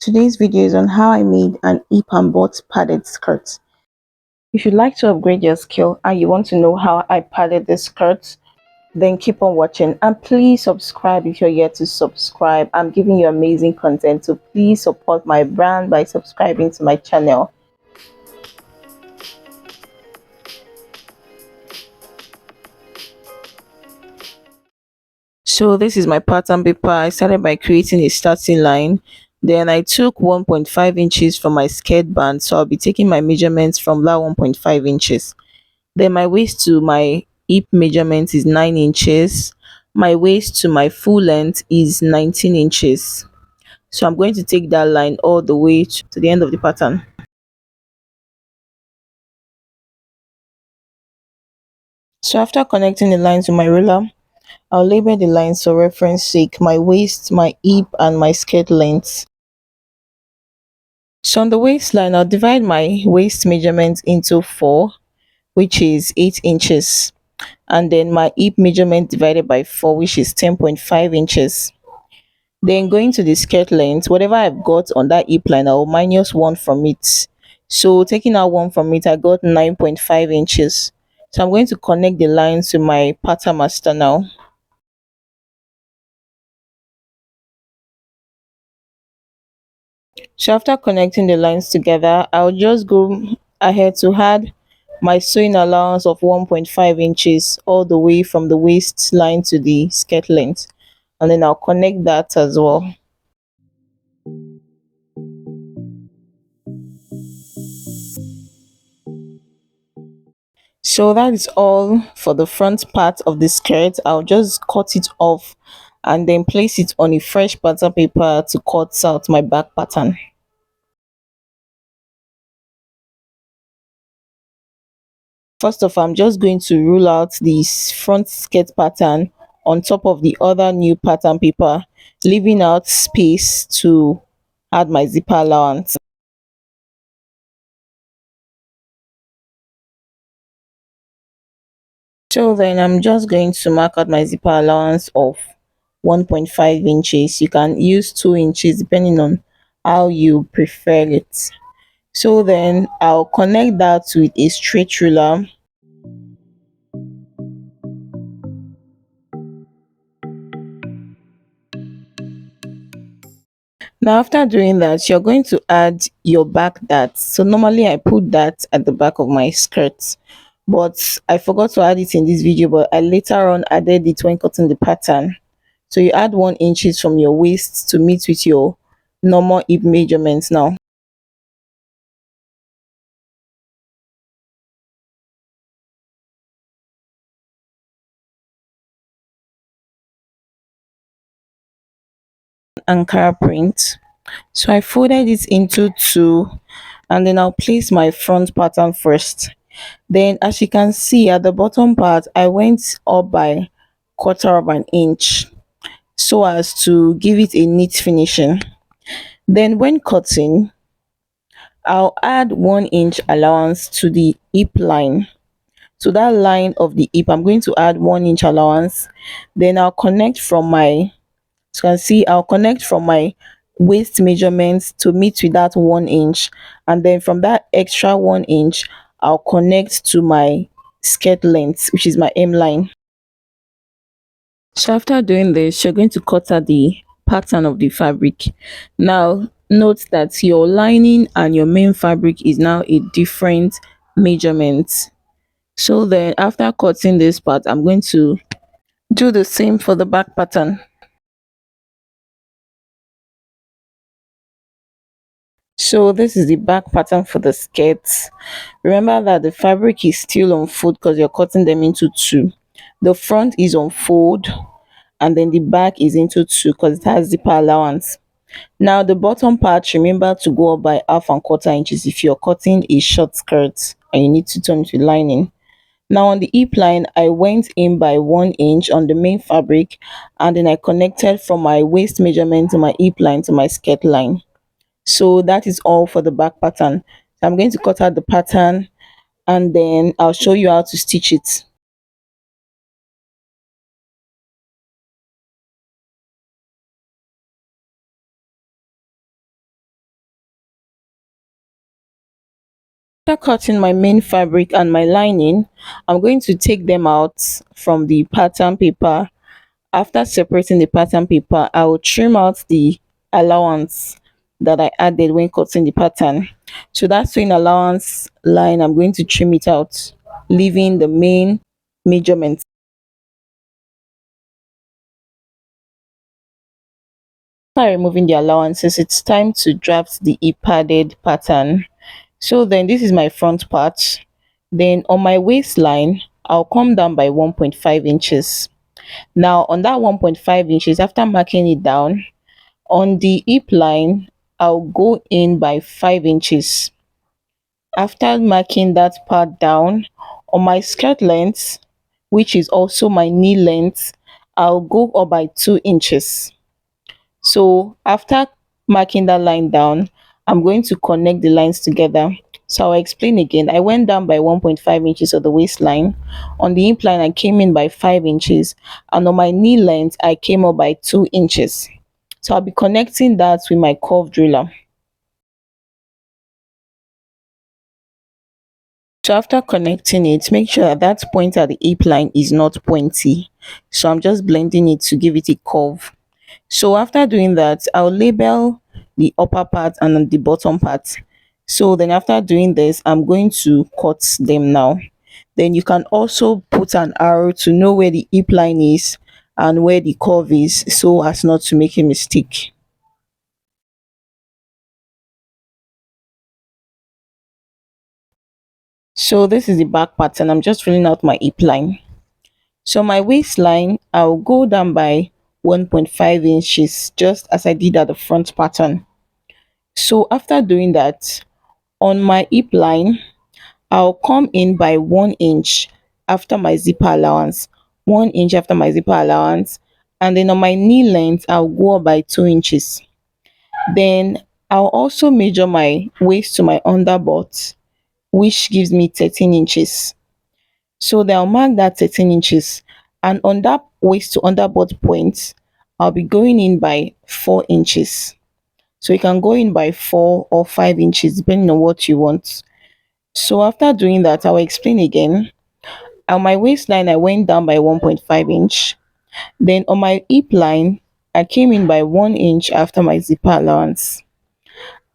Today's video is on how I made an hip and butt padded skirt. If you'd like to upgrade your skill and you want to know how I padded the skirt, then keep on watching and please subscribe if you're yet to subscribe. I'm giving you amazing content, so please support my brand by subscribing to my channel. So this is my pattern paper. I started by creating a starting line. Then I took 1.5 inches from my skirt band. So I'll be taking my measurements from that 1.5 inches. Then my waist to my hip measurement is 9 inches. My waist to my full length is 19 inches. So I'm going to take that line all the way to the end of the pattern. So after connecting the lines with my ruler, I'll label the lines for reference sake, my waist, my hip and my skirt length. So on the waistline, I'll divide my waist measurement into 4, which is 8 inches. And then my hip measurement divided by 4, which is 10.5 inches. Then going to the skirt length, whatever I've got on that hip line, I'll minus 1 from it. So taking out 1 from it, I got 9.5 inches. So I'm going to connect the lines to my pattern master now. So after connecting the lines together, I'll just go ahead to add my sewing allowance of 1.5 inches all the way from the waistline to the skirt length, and then I'll connect that as well. So that is all for the front part of the skirt. I'll just cut it off and then place it on a fresh pattern paper to cut out my back pattern. First off, I'm just going to rule out this front skirt pattern on top of the other new pattern paper, leaving out space to add my zipper allowance. So then I'm just going to mark out my zipper allowance of 1.5 inches. You can use 2 inches depending on how you prefer it. So then I'll connect that with a straight ruler. Now after doing that, you're going to add your back dart. So normally I put that at the back of my skirt, but I forgot to add it in this video, but I later on added it when cutting the pattern. So you add 1 inches from your waist to meet with your normal hip measurements now. Ankara print. So I folded it into 2 and then I'll place my front pattern first. Then as you can see at the bottom part, I went up by 1/4 inch so as to give it a neat finishing. Then when cutting, I'll add 1 inch allowance to the hip line. So that line of the hip, I'm going to add 1 inch allowance. Then I'll connect from my, so you can see I'll connect from my waist measurements to meet with that 1 inch, and then from that extra 1 inch I'll connect to my skirt length, which is my hem line. So after doing this, you're going to cut out the pattern of the fabric. Now note that your lining and your main fabric is now a different measurement. So then after cutting this part, I'm going to do the same for the back pattern. So this is the back pattern for the skirts. Remember that the fabric is still on fold because you're cutting them into 2. The front is on fold and then the back is into 2 because it has zipper allowance. Now the bottom part, remember to go up by 1/4 inches if you're cutting a short skirt and you need to turn to lining. Now on the hip line, I went in by 1 inch on the main fabric and then I connected from my waist measurement to my hip line to my skirt line. So that is all for the back pattern. So I'm going to cut out the pattern and then I'll show you how to stitch it. After cutting my main fabric and my lining, I'm going to take them out from the pattern paper. After separating the pattern paper, I will trim out the allowance that I added when cutting the pattern. So that sewing allowance line, I'm going to trim it out, leaving the main measurement. After removing the allowances, it's time to draft the padded pattern. So then this is my front part. Then on my waistline, I'll come down by 1.5 inches. Now on that 1.5 inches, after marking it down, on the hip line, I'll go in by 5 inches. After marking that part down, on my skirt length, which is also my knee length, I'll go up by 2 inches. So after marking that line down, I'm going to connect the lines together. So I'll explain again. I went down by 1.5 inches of the waistline. On the hip line, I came in by 5 inches. And on my knee length, I came up by 2 inches. So I'll be connecting that with my curved ruler. So after connecting it, make sure that that point at the hip line is not pointy. So I'm just blending it to give it a curve. So after doing that, I'll label the upper part and the bottom part. So then after doing this, I'm going to cut them now. Then you can also put an arrow to know where the hip line is and where the curve is so as not to make a mistake. So this is the back part and I'm just filling out my hip line. So my waistline, I'll go down by 1.5 inches just as I did at the front pattern. So after doing that, on my hip line, I'll come in by 1 inch after my zipper allowance, 1 inch after my zipper allowance, and then on my knee length, I'll go up by 2 inches. Then I'll also measure my waist to my underbutt, which gives me 13 inches. So then I'll mark that 13 inches, and on that waist to underbutt point, I'll be going in by 4 inches. So you can go in by 4 or 5 inches depending on what you want. So after doing that, I'll explain again. On my waistline, I went down by 1.5 inch. Then on my hip line, I came in by 1 inch after my zipper allowance.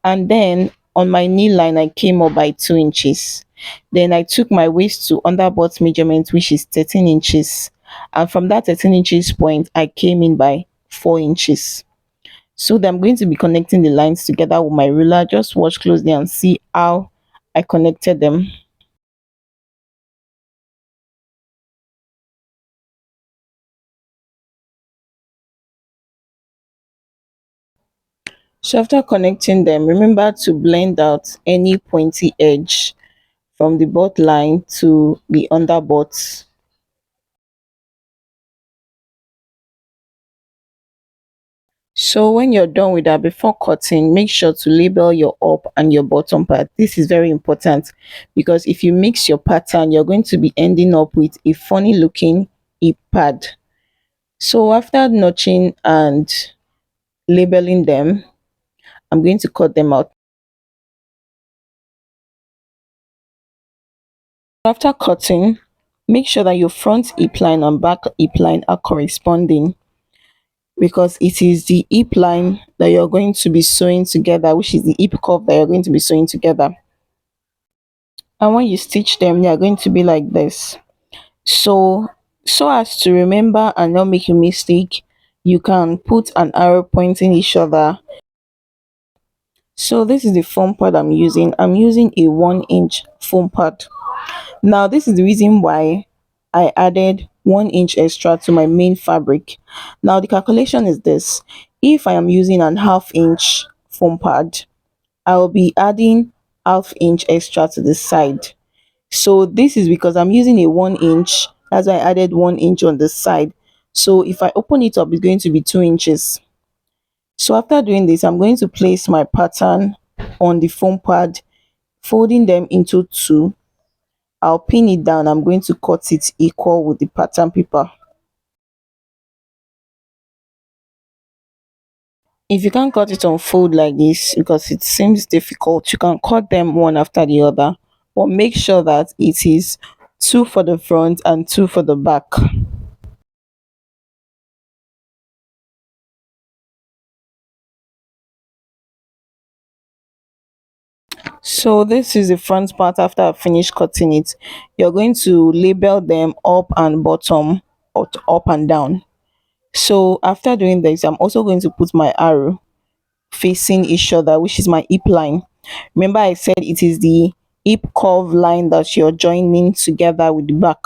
And then on my knee line, I came up by 2 inches. Then I took my waist to underbutt measurement, which is 13 inches. And from that 13 inches point, I came in by 4 inches. So then I'm going to be connecting the lines together with my ruler. Just watch closely and see how I connected them. So after connecting them, remember to blend out any pointy edge from the butt line to the underbutt. So when you're done with that, before cutting, make sure to label your up and your bottom part. This is very important because if you mix your pattern, you're going to be ending up with a funny looking hip pad. So after notching and labeling them, I'm going to cut them out. After cutting, make sure that your front hip line and back hip line are corresponding because it is the hip line that you're going to be sewing together, which is the hip curve that you're going to be sewing together. And when you stitch them, they are going to be like this. So, so as to remember and not make a mistake, you can put an arrow pointing each other. So this is the foam pad I'm using. I'm using a 1 inch foam pad. Now this is the reason why I added 1 inch extra to my main fabric. Now the calculation is this. If I am using an ½ inch foam pad, I will be adding ½ inch extra to the side. So this is because I'm using a 1 inch. That's why I added 1 inch on the side. So if I open it up, it's going to be 2 inches. So after doing this, I'm going to place my pattern on the foam pad, folding them into two. I'll pin it down. I'm going to cut it equal with the pattern paper. If you can't cut it on fold like this because it seems difficult, you can cut them one after the other but make sure that it is two for the front and two for the back. So this is the front part. After I finish cutting it, you're going to label them up and bottom, or up and down. So after doing this, I'm also going to put my arrow facing each other, which is my hip line. Remember I said it is the hip curve line that you're joining together with the back.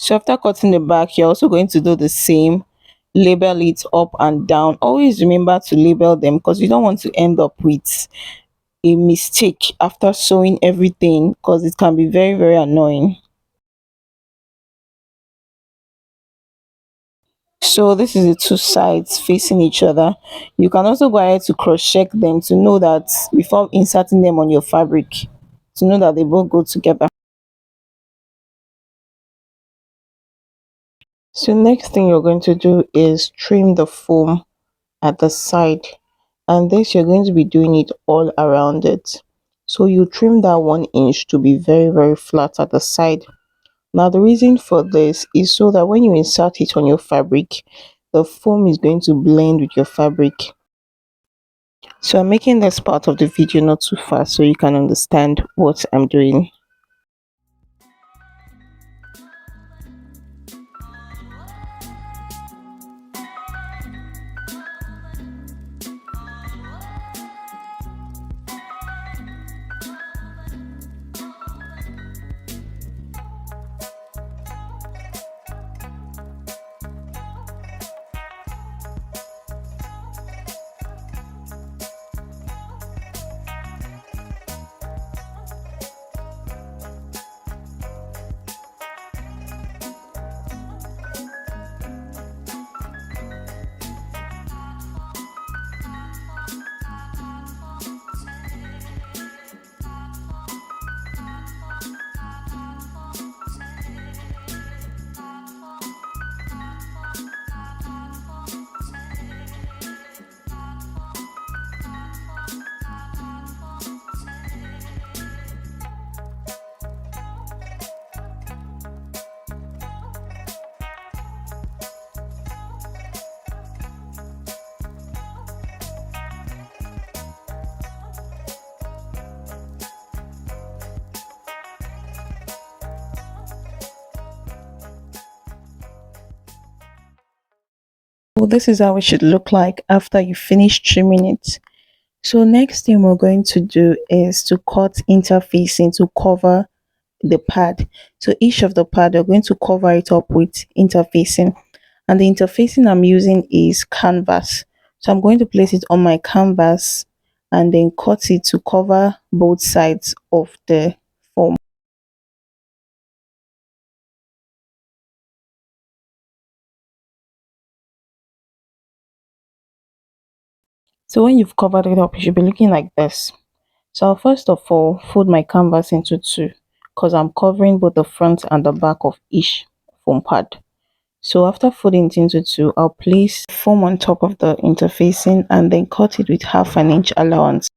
So after cutting the back, you're also going to do the same. Label it up and down. Always remember to label them because you don't want to end up with a mistake after sewing everything, because it can be very, very annoying. So this is the two sides facing each other. You can also go ahead to cross check them to know that before inserting them on your fabric, to know that they both go together. So next thing you're going to do is trim the foam at the side, and this you're going to be doing it all around it. So you trim that 1 inch to be very, very flat at the side. Now the reason for this is so that when you insert it on your fabric, the foam is going to blend with your fabric. So I'm making this part of the video not too fast so you can understand what I'm doing. So this is how it should look like after you finish trimming it. So next thing we're going to do is to cut interfacing to cover the pad. So each of the pad we're going to cover it up with interfacing, and the interfacing I'm using is canvas. So I'm going to place it on my canvas and then cut it to cover both sides of the form. So when you've covered it up, it should be looking like this. So I'll first of all fold my canvas into two, because I'm covering both the front and the back of each foam pad. So after folding it into two, I'll place foam on top of the interfacing and then cut it with 1/2 inch allowance.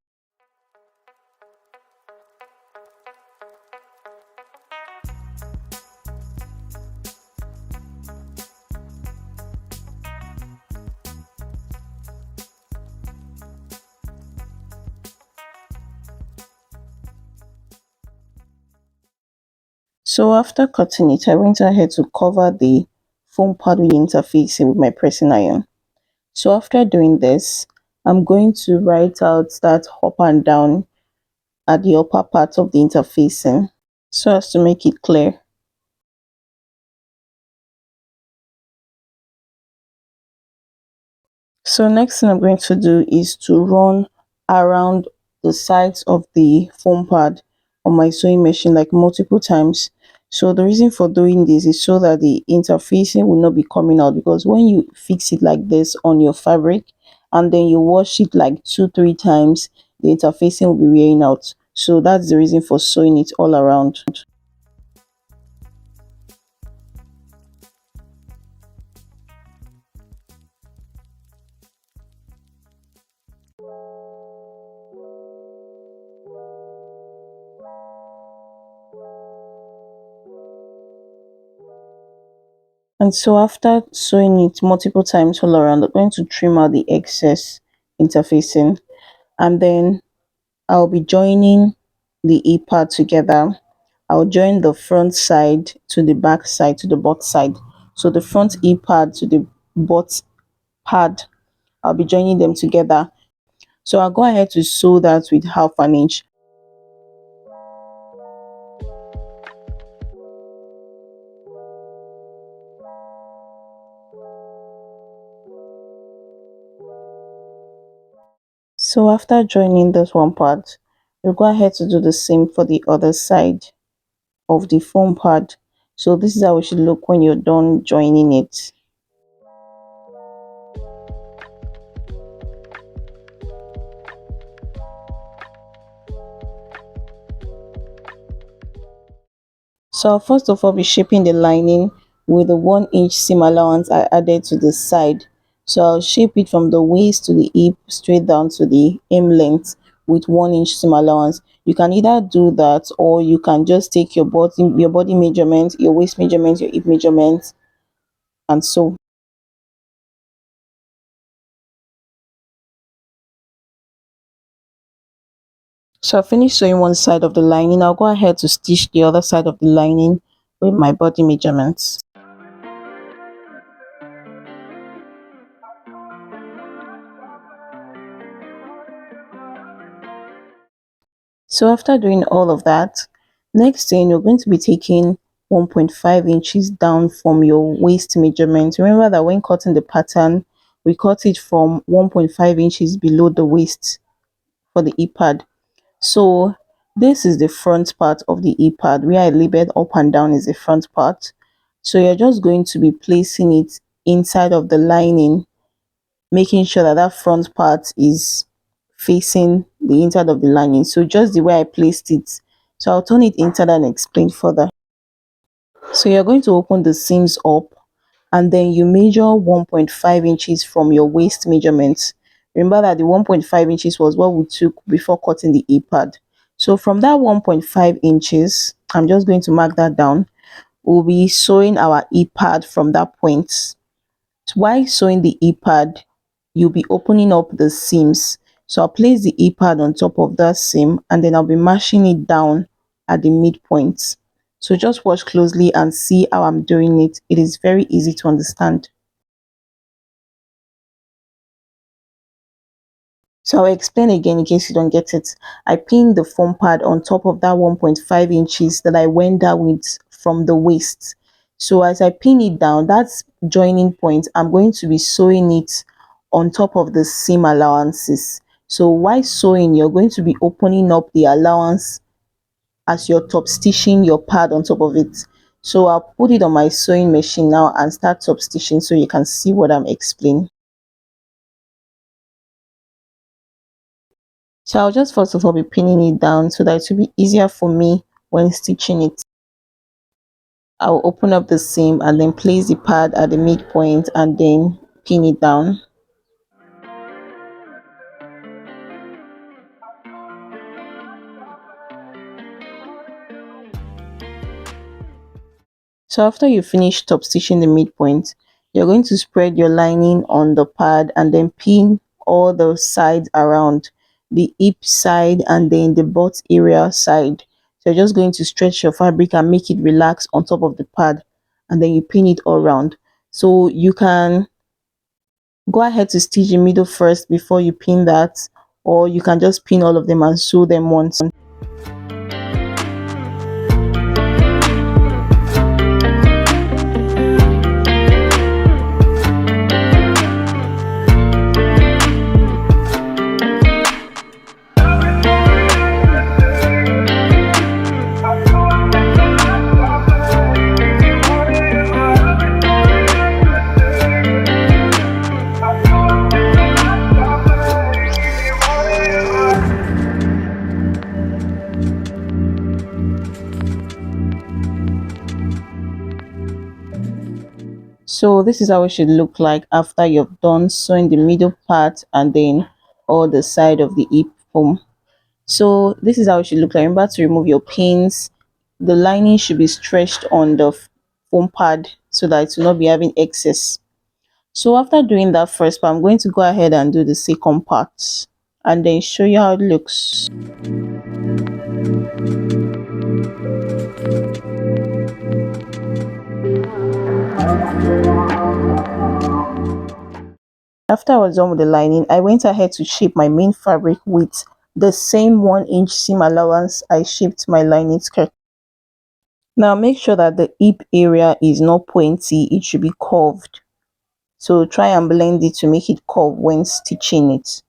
So after cutting it, I went ahead to cover the foam pad with the interfacing with my pressing iron. So after doing this, I'm going to write out that up and down at the upper part of the interfacing so as to make it clear. So next thing I'm going to do is to run around the sides of the foam pad on my sewing machine like multiple times. So the reason for doing this is so that the interfacing will not be coming out, because when you fix it like this on your fabric and then you wash it like 2-3 times, the interfacing will be wearing out. So that's the reason for sewing it all around. And so after sewing it multiple times all around, I'm going to trim out the excess interfacing, and then I'll be joining the E part together. I'll join the front side to the back side to the butt side. So the front E pad to the butt pad, I'll be joining them together. So I'll go ahead to sew that with 1/2 inch. So after joining this one part, you'll go ahead to do the same for the other side of the foam pad. So this is how it should look when you're done joining it. So I'll first of all be shaping the lining with the 1 inch seam allowance I added to the side. So I'll shape it from the waist to the hip straight down to the hem length with 1 inch seam allowance. You can either do that, or you can just take your body measurement, your waist measurement, your hip measurement, and so. So I finished sewing one side of the lining. I'll go ahead to stitch the other side of the lining with my body measurements. So after doing all of that, next thing you're going to be taking 1.5 inches down from your waist measurement. Remember that when cutting the pattern, we cut it from 1.5 inches below the waist for the e-pad. So this is the front part of the e-pad. Where I labeled up and down is the front part. So you're just going to be placing it inside of the lining, making sure that that front part is facing the inside of the lining. So just the way I placed it. So I'll turn it inside and explain further. So you're going to open the seams up, and then you measure 1.5 inches from your waist measurement. Remember that the 1.5 inches was what we took before cutting the e-pad. So from that 1.5 inches, I'm just going to mark that down. We'll be sewing our e-pad from that point. While sewing the e-pad, you'll be opening up the seams. So I'll place the e-pad on top of that seam, and then I'll be mashing it down at the midpoint. So just watch closely and see how I'm doing it. It is very easy to understand. So I'll explain again in case you don't get it. I pinned the foam pad on top of that 1.5 inches that I went down with from the waist. So as I pin it down, that's joining point, I'm going to be sewing it on top of the seam allowances. So while sewing, you're going to be opening up the allowance as you're top stitching your pad on top of it. So I'll put it on my sewing machine now and start top stitching so you can see what I'm explaining. So I'll just first of all be pinning it down so that it will be easier for me when stitching it. I'll open up the seam and then place the pad at the midpoint and then pin it down. So after you finish top stitching the midpoint, you're going to spread your lining on the pad and then pin all the sides around, the hip side and then the butt area side. So you're just going to stretch your fabric and make it relax on top of the pad, and then you pin it all around. So you can go ahead to stitch the middle first before you pin that, or you can just pin all of them and sew them once. So this is how it should look like after you've done sewing the middle part and then all the side of the hip foam. So this is how it should look like. Remember to remove your pins. The lining should be stretched on the foam pad so that it will not be having excess. So after doing that first part, I'm going to go ahead and do the second part and then show you how it looks. After I was done with the lining, I went ahead to shape my main fabric with the same 1 inch seam allowance I shaped my lining skirt. Now make sure that the hip area is not pointy, it should be curved. So try and blend it to make it curve when stitching it.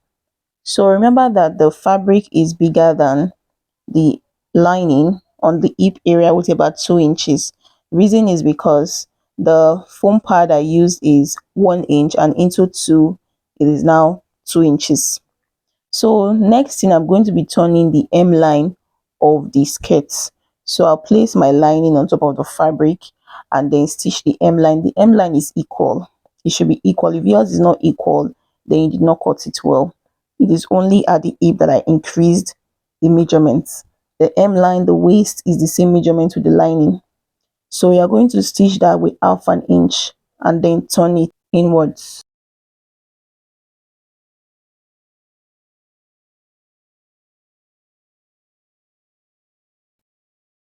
So remember that the fabric is bigger than the lining on the hip area with about 2 inches. Reason is because the foam pad I used is 1 inch and into 2 it is now 2 inches. So next thing, I'm going to be turning the hem line of the skirt. So I'll place my lining on top of the fabric and then stitch the hem line. The hem line is equal. It should be equal. If yours is not equal, then you did not cut it well. It is only at the hip that I increased the measurements. The hem line, the waist is the same measurement with the lining. So you're going to stitch that with 1/2 inch and then turn it inwards.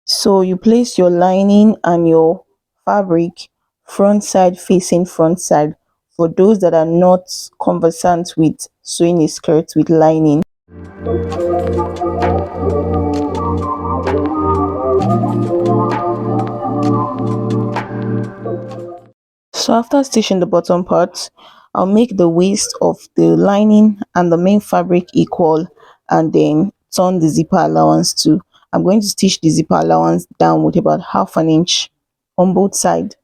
So you place your lining and your fabric front side facing front side. For those that are not conversant with sewing a skirt with lining. So after stitching the bottom part, I'll make the waist of the lining and the main fabric equal and then turn the zipper allowance to. I'm going to stitch the zipper allowance down with about 1/2 inch on both sides.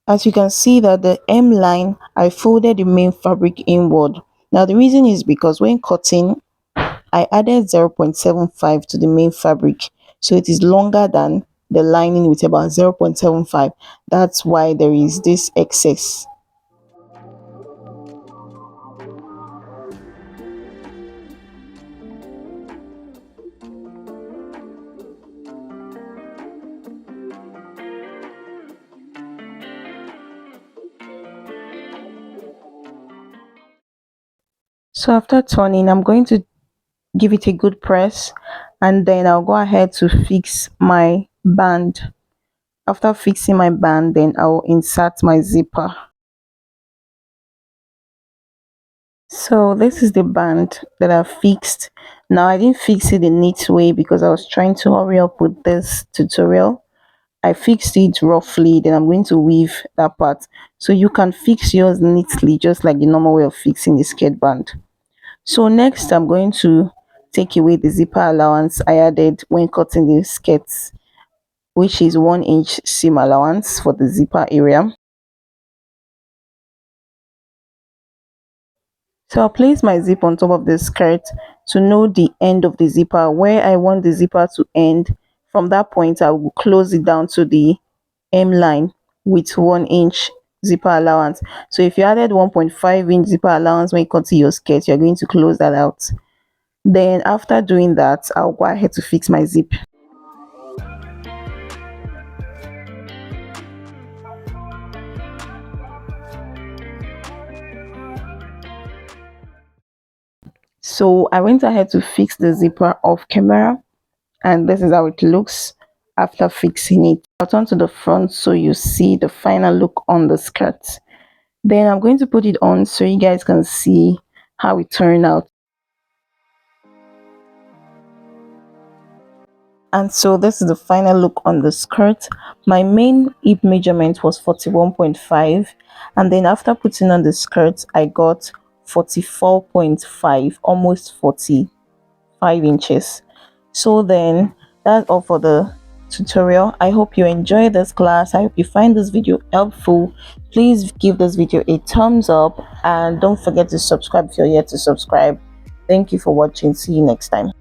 As you can see that the hem line, I folded the main fabric inward. Now the reason is because when cutting, I added 0.75 to the main fabric. So it is longer than the lining with about 0.75. That's why there is this excess. So after turning, I'm going to give it a good press and then I'll go ahead to fix my band. After fixing my band, then I'll insert my zipper. So this is the band that I fixed. Now I didn't fix it the neat way because I was trying to hurry up with this tutorial. I fixed it roughly, then I'm going to weave that part. So you can fix yours neatly just like the normal way of fixing the skirt band. So next I'm going to take away the zipper allowance I added when cutting the skirts, which is 1 inch seam allowance for the zipper area. So I'll place my zip on top of the skirt to know the end of the zipper, where I want the zipper to end. From that point, I will close it down to the hem line with 1 inch zipper allowance. So if you added 1.5 inch zipper allowance when you cut your skirt, you're going to close that out. Then after doing that, I'll go ahead to fix my zip. So I went ahead to fix the zipper off camera and this is how it looks after fixing it. I'll turn to the front so you see the final look on the skirt. Then I'm going to put it on so you guys can see how it turned out. And so this is the final look on the skirt. My main hip measurement was 41.5 and then after putting on the skirt I got 44.5, almost 45 inches. So then that's all for the tutorial. I hope you enjoy this class. I hope you find this video helpful. Please give this video a thumbs up and don't forget to subscribe if you're yet to subscribe. Thank you for watching. See you next time.